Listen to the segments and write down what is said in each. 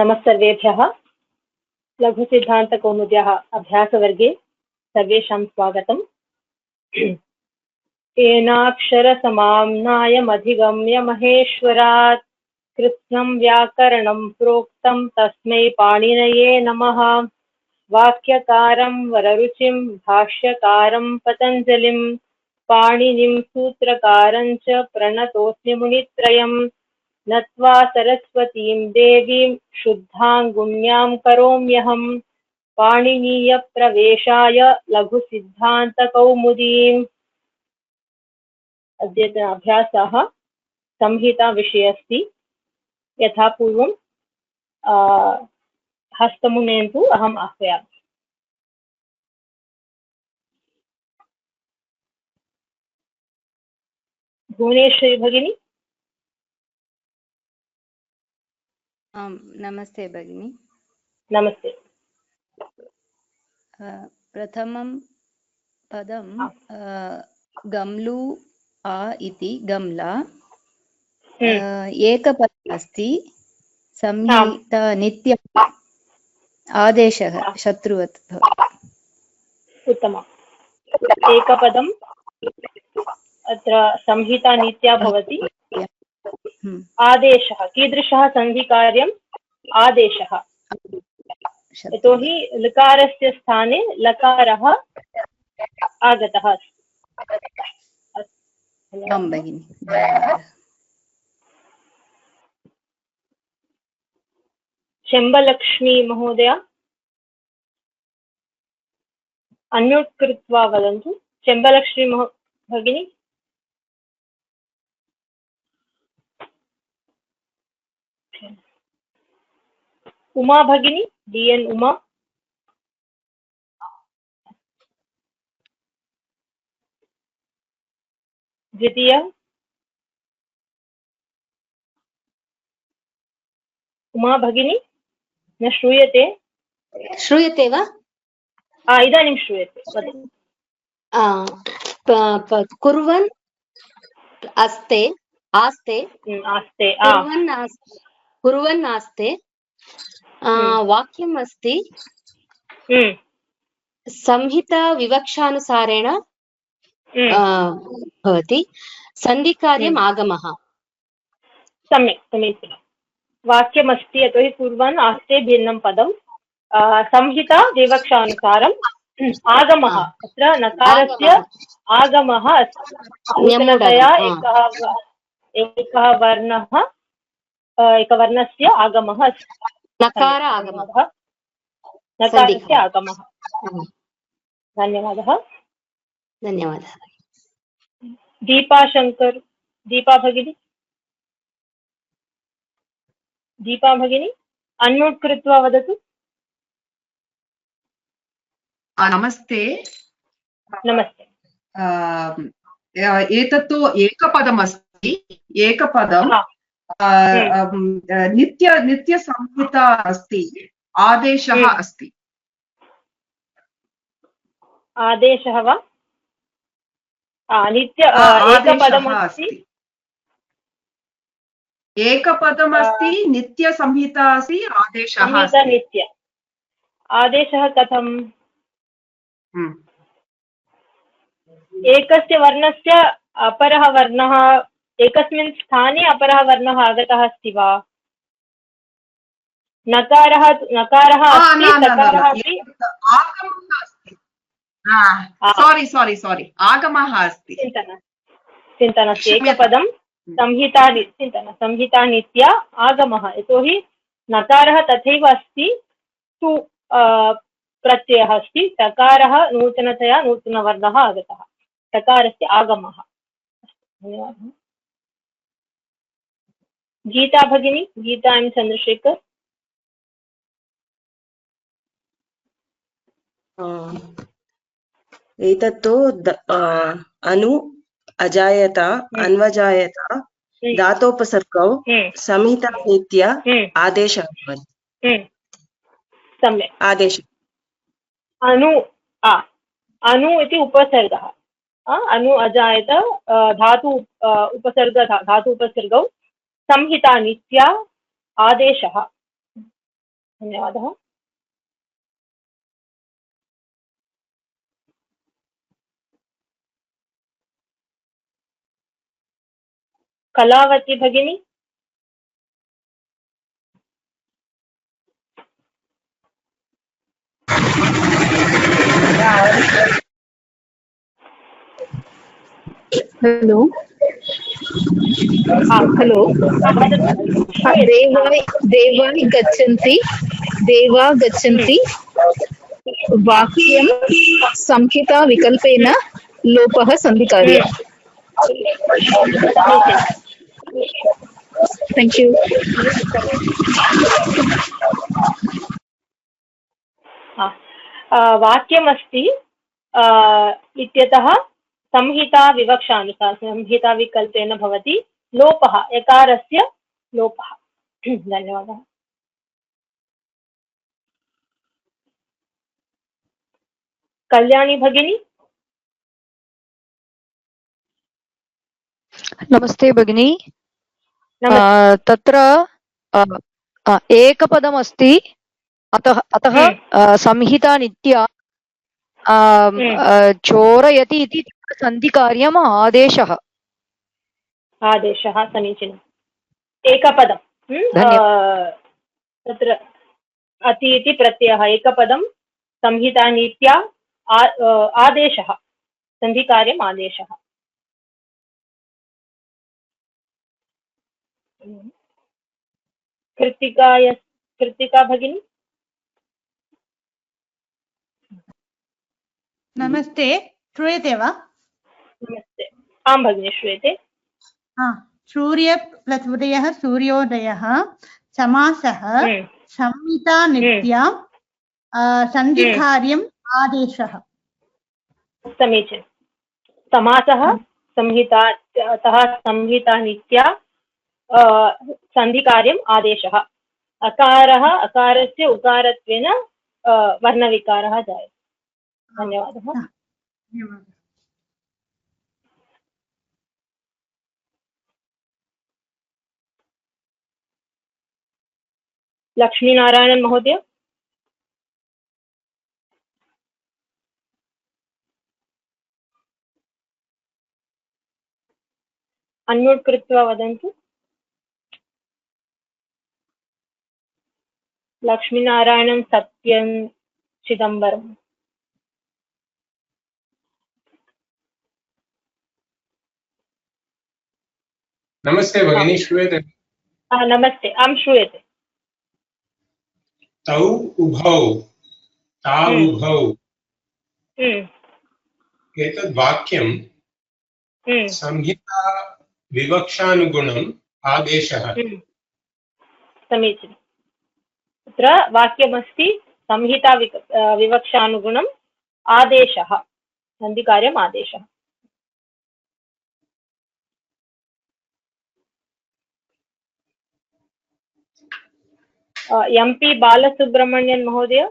नमस्सर्वेभ्यः। लघुसिद्धान्तकौमुद्याः अभ्यासवर्गे सर्वेषां स्वागतम्। येनाक्षरसमाम्नायमधिगम्य महेश्वरात् कृत्स्नं व्याकरणं प्रोक्तं तस्मै पाणिनये नमः। वाक्यकारं वररुचिं भाष्यकारं पतञ्जलिं पाणिनिं सूत्रकारं च प्रणतोऽस्मि मुनित्रयम्। नत्वा सरस्वतीं देवीं शुद्धाङ्गुण्यां करोम्यहं पाणिनीयप्रवेशाय लघुसिद्धान्तकौमुदीम्। अद्यतन अभ्यासः संहिताविषये अस्ति। यथा पूर्वं हस्तमुनेन तु अहम् आह्वयामि। भुवनेश्वरी भगिनी। नमस्ते भगिनी। नमस्ते। प्रथमं पदं गम्लु आ इति गम्ला एकपदम् अस्ति। संहिता नित्यम् आदेशः शत्रुवत् भवति। उत्तमम्। एकपदम् अत्र संहिता नित्या भवति। आदेशः कीदृशः संधिकार्यम्? आदेशः। यतोहि लकारस्य स्थाने लकारः आगतः अस्ति। शेम्बलक्ष्मी महोदया अन्म्यूट् कृत्वा वदन्तु। शेम्बलक्ष्मी भगिनी। उमा भगिनी, DN उमा। द्वितीय उमा भगिनी न श्रूयते। श्रूयते वा? इदानीं श्रूयते, वदतु। कुर्वन् अस्ते आस्ते आस्ते कुर्वन् आस्ते वाक्यम् अस्ति। संहिता विवक्षानुसारेण भवति। सन्धिकार्यम् आगमः। सम्यक्, समीचीनं। वाक्यमस्ति यतोहि कुर्वन् आस्ते भिन्नं पदं। संहिता विवक्षानुसारम् आगमः, अत्र नकारस्य आगमः अस्ति। नूतनतया एकः वर्णः, एकवर्णस्य आगमः अस्ति। नकारस्य आगमः। धन्यवादः। दीपाशङ्कर, दीपा भगिनी अन्म्यूट् कृत्वा वदतु। नमस्ते। नमस्ते। एतत्तु एकपदमस्ति। एकपदं नित्यसंहिता अस्ति। आदेशः अस्ति। आदेशः वा? एकपदमस्ति। एकपदमस्ति, नित्यसंहिता अस्ति, आदेशः नित्य। आदेशः कथम्? एकस्य वर्णस्य अपरः वर्णः, एकस्मिन् स्थाने अपरः वर्णः आगतः अस्ति वा? नकारः अस्ति, तकारः अपि आगमः अस्ति। चिन्तनस्य एकपदं संहिता नित्या आगमः। यतोहि नकारः तथैव अस्ति, तु प्रत्ययः अस्ति। तकारः नूतनतया नूतनवर्णः आगतः, तकारस्य आगमः। धन्यवादः। गीता भगिनी, गीता एम् चन्द्रशेखर। एतत्तु अनु अजायत अन्वजायत धातोपसर्गौ संहिता नित्य आदेशः भवति। सम्यक्। आदेशः अनु इति उपसर्गः। अनु अजायत धातु उपसर्गौ संहिता नित्या आदेशः। धन्यवादः। कलावती भगिनी। हेलो हेलो देवा गच्छन्ति वाक्यं संहिता विकल्पेन लोपः सन्धिकार्यः। Thank you. वाक्यमस्ति इत्यतः संहिता विवक्षानुसार संहिता विकल्पेन भवति लोपः, यकारस्य लोपः। धन्यवादः। कल्याणी भगिनी। नमस्ते भगिनी। तत्र एकपदमस्ति, अतः संहिता नित्या चोरयति इति सन्धिकार्यम् आदेशः। आदेशः समीचीनम्। एकपदं तत्र अति इति प्रत्ययः, एकपदं संहिता नीत्या आदेशः, सन्धिकार्यम् आदेशः। कृतिका भगिनी। नमस्ते, श्रूयते वा? नमस्ते। आं भगिनी श्रूयते। सूर्य प्लस् उदयः सूर्योदयः, समासः संहिता नित्या सन्धिकार्यम् आदेशः। समीचीनं। समासः संहितातः संहिता नित्या सन्धिकार्यम् आदेशः। अकारः अकारस्य उकारत्वेन वर्णविकारः जायते। धन्यवादः। लक्ष्मीनारायणन् महोदय। अन्म्यूट् कृत्वा वदन्तु। लक्ष्मीनारायणन् सत्यं चिदम्बरम्। नमस्ते भगिनी, श्रूयते? नमस्ते, आं श्रूयते। तौ उभौ तावुभौ एतद् वाक्यं संहिता विवक्षानुगुणम् आदेशः। समीचीनम्। तत्र वाक्यमस्ति संहिता विवक्षानुगुणम् आदेशः, सन्धिकार्यम् आदेशः। MP बालसुब्रह्मण्यन् महोदय।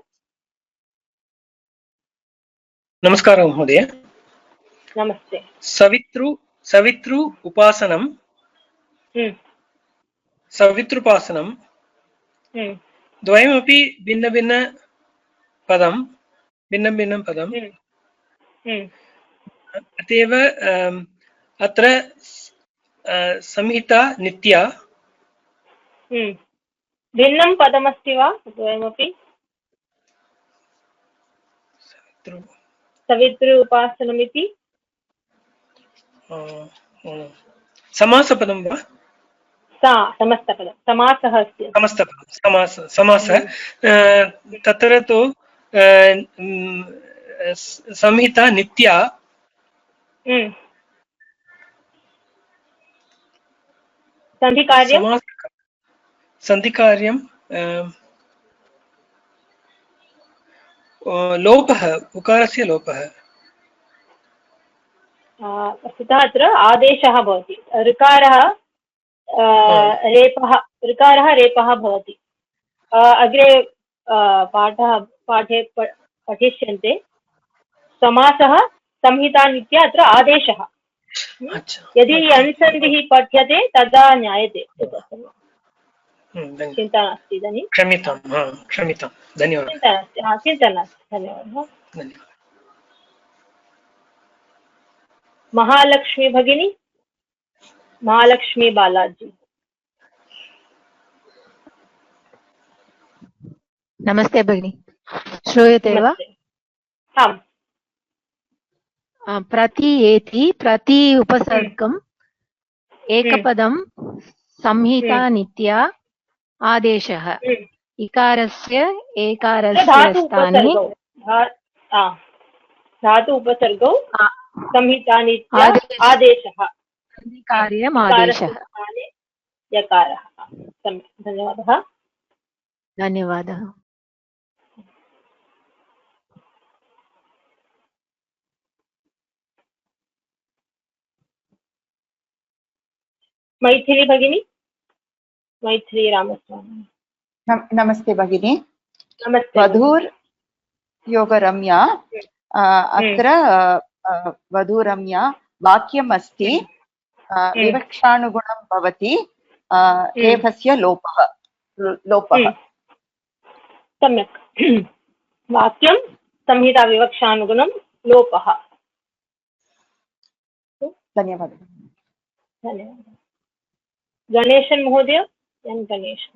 नमस्कारः महोदय। नमस्ते। सवितृ उपासनं सवितृपासनं द्वयमपि भिन्न पदम् अतएव अत्र संहिता नित्या। भिन्नं पदमस्ति वा द्वयमपि? सवितृ उपासनमिति समासपदं वा? समस्तपदं, समासः अस्ति। समासः तत्र तु संहिता नित्या सन्धिकार्यं लोपः, उकारस्य लोपः। वस्तुतः अत्र आदेशः भवति। ऋकारः रेपः भवति। अग्रे पाठे पठिष्यन्ते। समासः संहिता नित्या अत्र आदेशः। यदि यण्सन्धिः पठ्यते तदा ज्ञायते। चिन्ता नास्ति इदानीं। क्षम्यतां, क्षम्यतां, धन्यवादः। चिन्ता नास्ति, चिन्ता नास्ति, धन्यवादः। धन्यवादः। महालक्ष्मी भगिनी, महालक्ष्मी बालाजी। नमस्ते भगिनी, श्रूयते वा? आम्। प्रति एति प्रति उपसर्गम् एकपदं संहिता नित्या आदेशः इकारस्य एकारस्य स्थाने धातु उपसर्गौ संहिता नित्या आदेशः कार्यम् आदेशः यकारः। धन्यवादः। धन्यवादः। मैथिली भगिनी, मैथिली रामस्वामी। नमस्ते भगिनी। नमस्ते। वधूर् योगरम्या, अत्र वधूरम्या वाक्यम् अस्ति, विवक्षानुगुणं भवति, रेफस्य लोपः। सम्यक्। वाक्यं संहिता विवक्षानुगुणं लोपः। धन्यवादः। धन्यवादः। गणेशन महोदय, गणेश।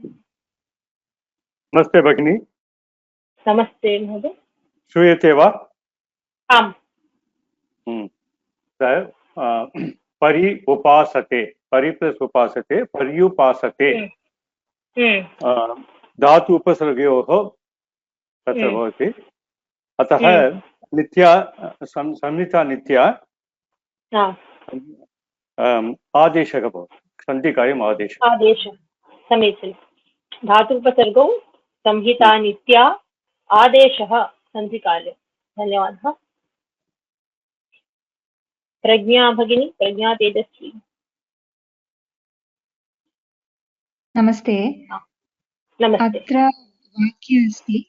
नमस्ते भगिनी। नमस्ते महोदय। श्रूयते वा? आम्। परि उपासते, परि प्लस उपासते, पर्युपासते, धातु उपसर्गयोः तत्र भवति। अतः नित्या संहिता नित्या आदेशः भवति, सन्धिकार्यम् आदेशः। आदेशः, समीचीनं। धातु उपसर्गौ संहिता नित्या आदेशः सन्धिकार्यं। धन्यवादः। प्रज्ञा भगिनी, प्रज्ञा तेजस्वी। नमस्ते। नमस्ते। अत्र वाक्य अस्ति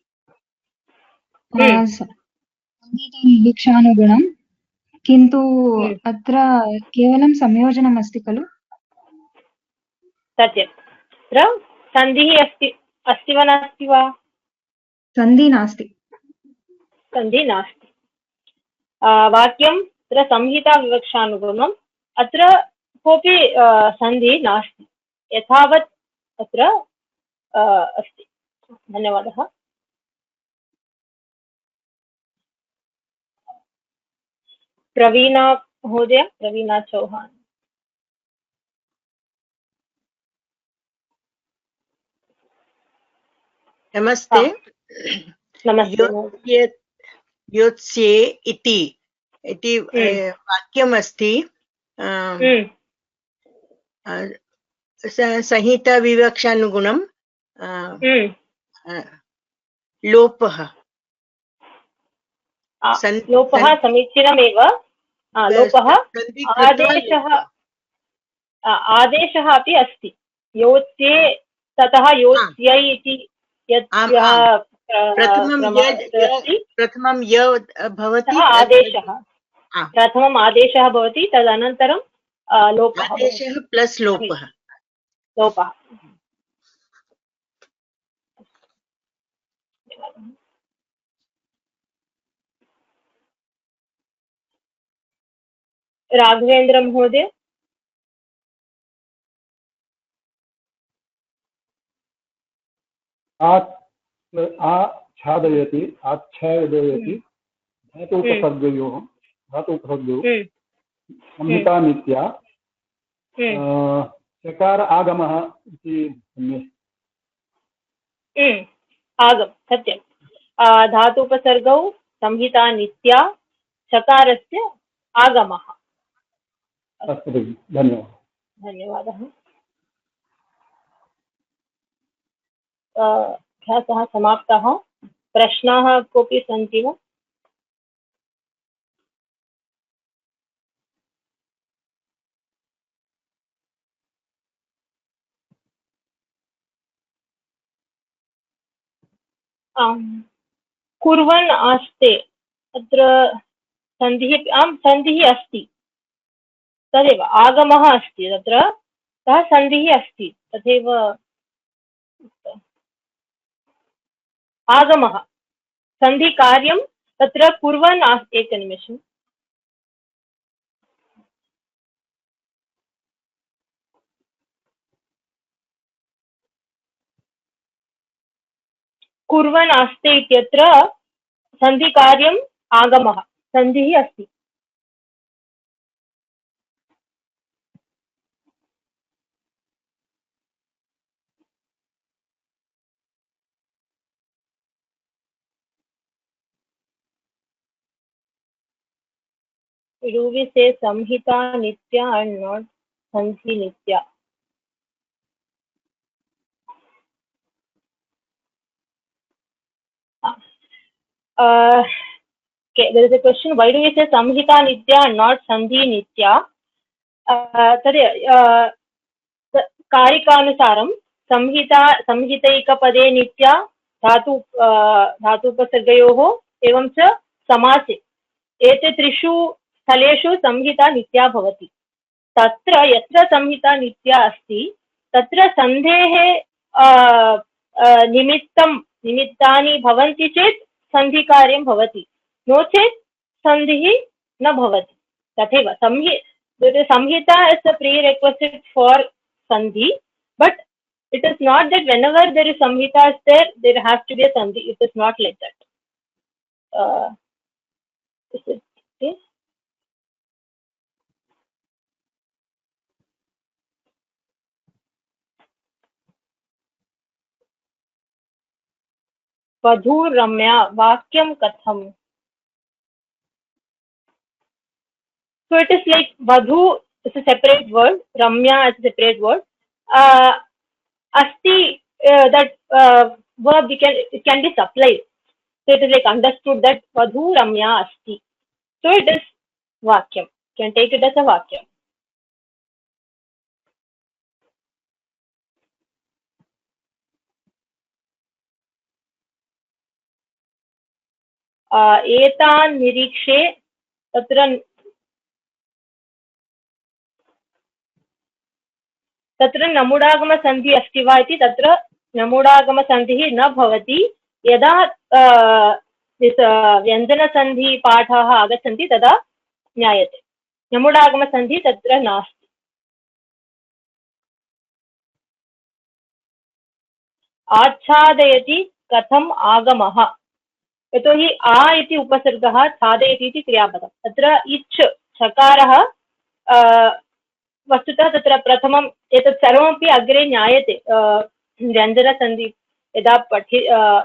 संहितानिरीक्षानुगुणं, किन्तु अत्र केवलं संयोजनम् अस्ति खलु? सत्यम्। अत्र सन्धिः अस्ति वा नास्ति वा? सन्धि नास्ति। सन्धि नास्ति। वाक्यं अत्र संहिता विवक्षानुगुणम्, अत्र कोऽपि सन्धि नास्ति, यथावत् अत्र अस्ति। धन्यवादः। प्रवीणा महोदय, प्रवीणा चौहान। नमस्ते। नमस्ते। योत्स्ये इति वाक्यमस्ति, संहिता विवक्षानुगुणं लोपः। लोपः समीचीनमेव। लोपः आदेशः अपि अस्ति। योत्स्ये ततः योत्स्यै इति प्रथमं य भवति, आदेशः। प्रथमम् आदेशः भवति, तदनन्तरं लोपः। आदेशः प्लस् लोपः। लोपः। राघवेंद्र महोदय। आच्छादयति, आच्छादयति, धातुपसर्गयोः संहिता नित्या, चकार आगमः इति आगम, सत्यं। धातुपसर्गौ संहिता नित्या, चकारस्य आगमः। अस्तु भगिनि, धन्यवादः। धन्यवादः। अभ्यासः समाप्तः। प्रश्नाः कोऽपि सन्ति वा? कुर्वन् आस्ते, अत्र सन्धिः अस्ति, तदेव आगमः अस्ति, तत्र सः सन्धिः अस्ति, तथैव आगमः सन्धिकार्यं तत्र कुर्वन् एकनिमिषम् कुर्वन् आस्ते इत्यत्र सन्धिकार्यम् आगमः सन्धिः अस्ति Do we say samhita nitya and not sandhi nitya? Okay, there is a question. Why do we say samhita nitya and not sandhi nitya? कारिकानुसारं संहितैकपदे नित्या धातुपसर्गयोः एवं च समासे एते त्रिषु स्थलेषु संहिता नित्या भवति। तत्र यत्र संहिता नित्या अस्ति तत्र सन्धेः निमित्तानि भवन्ति चेत् सन्धिकार्यं भवति, नो चेत् सन्धिः न भवति। तथैव samhita is a prerequisite for sandhi, but it is not that whenever there is samhita is there has to be a sandhi. It is not like that. Is it okay? Vadhu Ramya Vakyam Katham. So it is like Vadhu is a separate word, Ramya is a separate word. Asti, that verb it can be supplied. So it is like understood that Vadhu Ramya Asti. So it is Vakyam. You can take it as a Vakyam. Etan Nirikshe तत्र नमुडागमसन्धि अस्ति वा इति तत्र नमुडागमसन्धिः न भवति। यदा व्यञ्जनसन्धिपाठाः आगच्छन्ति तदा ज्ञायते। नमुडागमसन्धिः तत्र नास्ति। आच्छादयति कथम् आगमः, यतोहि आ इति उपसर्गः, छादयति इति क्रियापदम्। तत्र इच् छकारः वस्तुतः तत्र प्रथमम् एतत् सर्वमपि अग्रे ज्ञायते। व्यञ्जनसन्धि यदा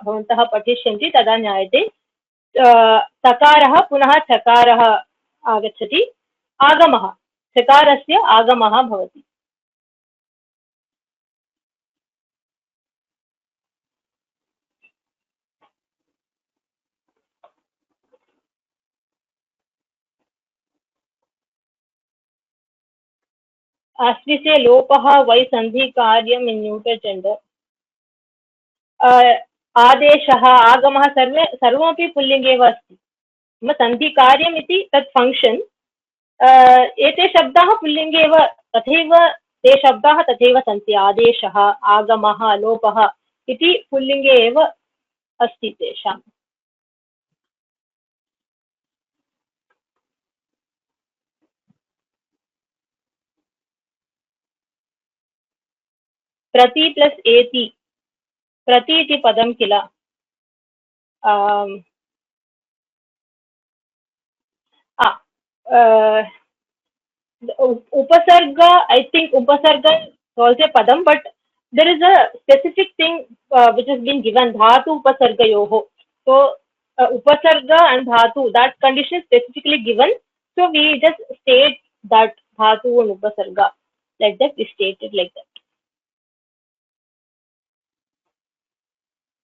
भवन्तः पठिष्यन्ति तदा ज्ञायते। सकारः पुनः चकारः आगच्छति, आगमः चकारस्य आगमः भवति। As we say lopaha, why sandhi karyam in neuter gender? Adeshaha, agamaha sarvapi pullinge eva asti. Sandhi karyam iti tat function. Ete shabdaha pullinge eva tatheva te shabdaha tatheva santi. Adeshaha, agamaha, lopaha iti pullinge eva asti tesham. प्रति plus एति, प्रति इति पदं किल, upasarga, I think upasarga is also a padam, but there is a specific thing which has been given, dhatu upasarga yoho. So upasarga and dhatu, that condition is specifically given. So we just state that dhatu and upasarga, like that, we state it like that.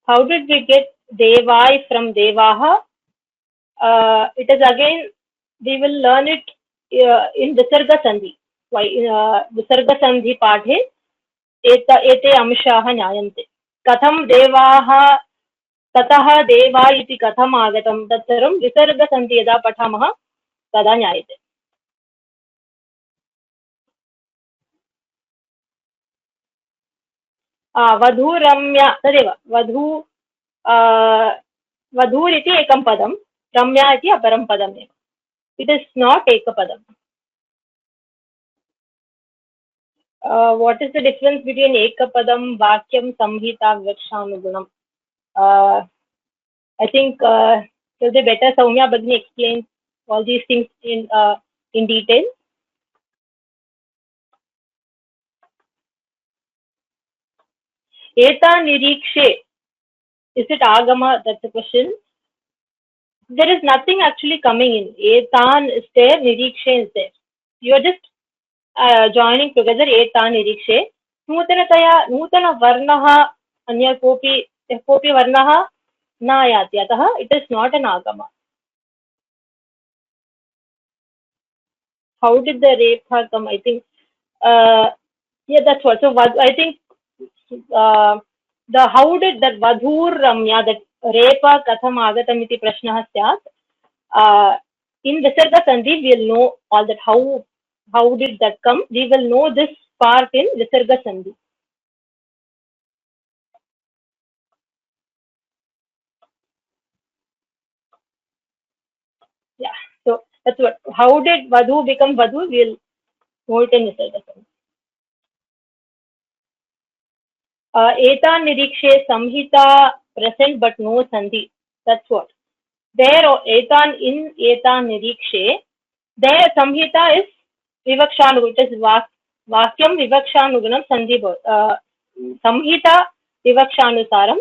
How did we get Devai from Devaha? It is again, we will learn it in Visarga Sandhi. Visarga Sandhi Padhe, ete amshaha nyayante. Katham Devaha, tataha Deva iti katham agatam. Tatsaram Visarga Sandhi yada pathamaha, tada nyayate. वधूरम्या तदेव वधूर् इति एकं पदं, रम्या इति अपरं पदम्. It is not ekapadam. What is the difference between ekapadam, vakyam, samhita, vivakshanugunam? I think it will be better Soumya Bhagini explains all these things in detail. Eta nirikshe, is it agama? That's the question. There is nothing actually coming in. Etan is there, nirikshe is there. You are just joining together etan nirikshe. Nutana varnaha anya kopi varnaha na ayati. Ataha it is not an agama. How did the repa come? I think yeah, that's what. So I think the how did that vadhur ramya, that repa katham agatam iti prashnah syat. In Visarga Sandhi we will know all that. How did that come? We will know this part in Visarga Sandhi. Yeah, so that's what. How did Vadhu become Vadhu? We'll know it in Visarga Sandhi. Etan nirikshe samhita present but no sandhi. That's what. There etan in etan nirikshe, there samhita is vivakshanugunam, it is vakyam vivakshanugunam sandhi. Samhita vivakshanusaram,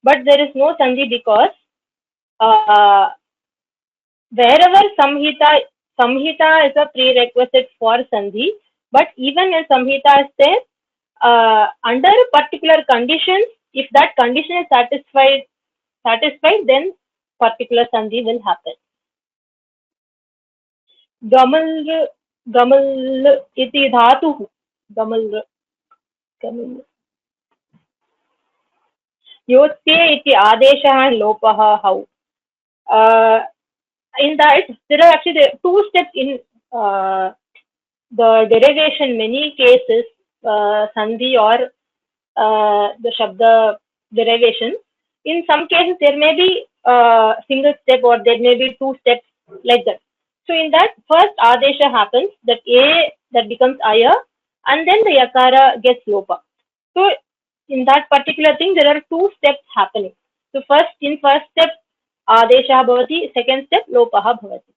but there is no sandhi because wherever samhita is a prerequisite for sandhi, but even in samhita is there under particular conditions. If that condition is satisfied, then particular sandhi will happen. Gamal iti dhatu. Gamal. Yotye iti adesha and lopaha. How? In that there are actually two steps in the derivation. Many cases sandhi or the shabda derivation. In some cases there may be single step or there may be two steps like that. So in that first adesha happens, that a that becomes aya, and then the yakara gets lopa. So in that particular thing there are two steps happening. So first step adesha bhavati, second step lopaha bhavati.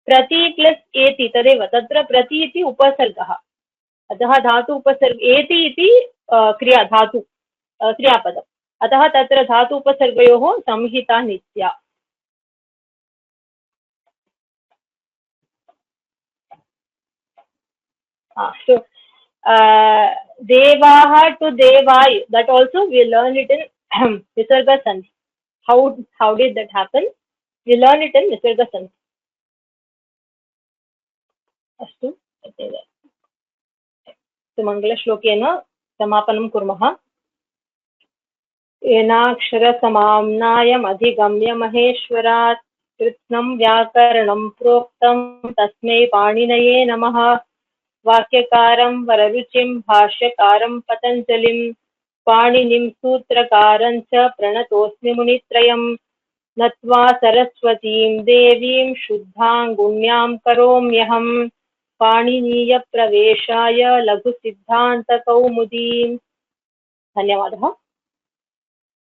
प्रति plus एति तदेव तत्र प्रति इति उपसर्गः, अतः धातु उपसर्ग एति इति क्रिया धातु क्रियापदम्, अतः तत्र धातु उपसर्गयोः संहिता नित्या. So devaha to devai, that also we learn it in Visarga Sandhi. How did that happen? We learn it in Visarga Sandhi. अस्तु मंगलश्लोकेन समापनं कुर्मः. येनाक्षरसमाम्नायम् अधिगम्य महेश्वरात् कृत्स्नं व्याकरणं प्रोक्तं तस्मै पाणिनये नमः. वाक्यकारं वररुचिं भाष्यकारं पतञ्जलिं पाणिनिं सूत्रकारं च प्रणतोऽस्मि मुनित्रयम्. नत्वा सरस्वतीं देवीं शुद्धां गुण्यां करोम्यहम्. पाणिनीयप्रवेशाय लघुसिद्धान्तकौमुदीम्. धन्यवादः.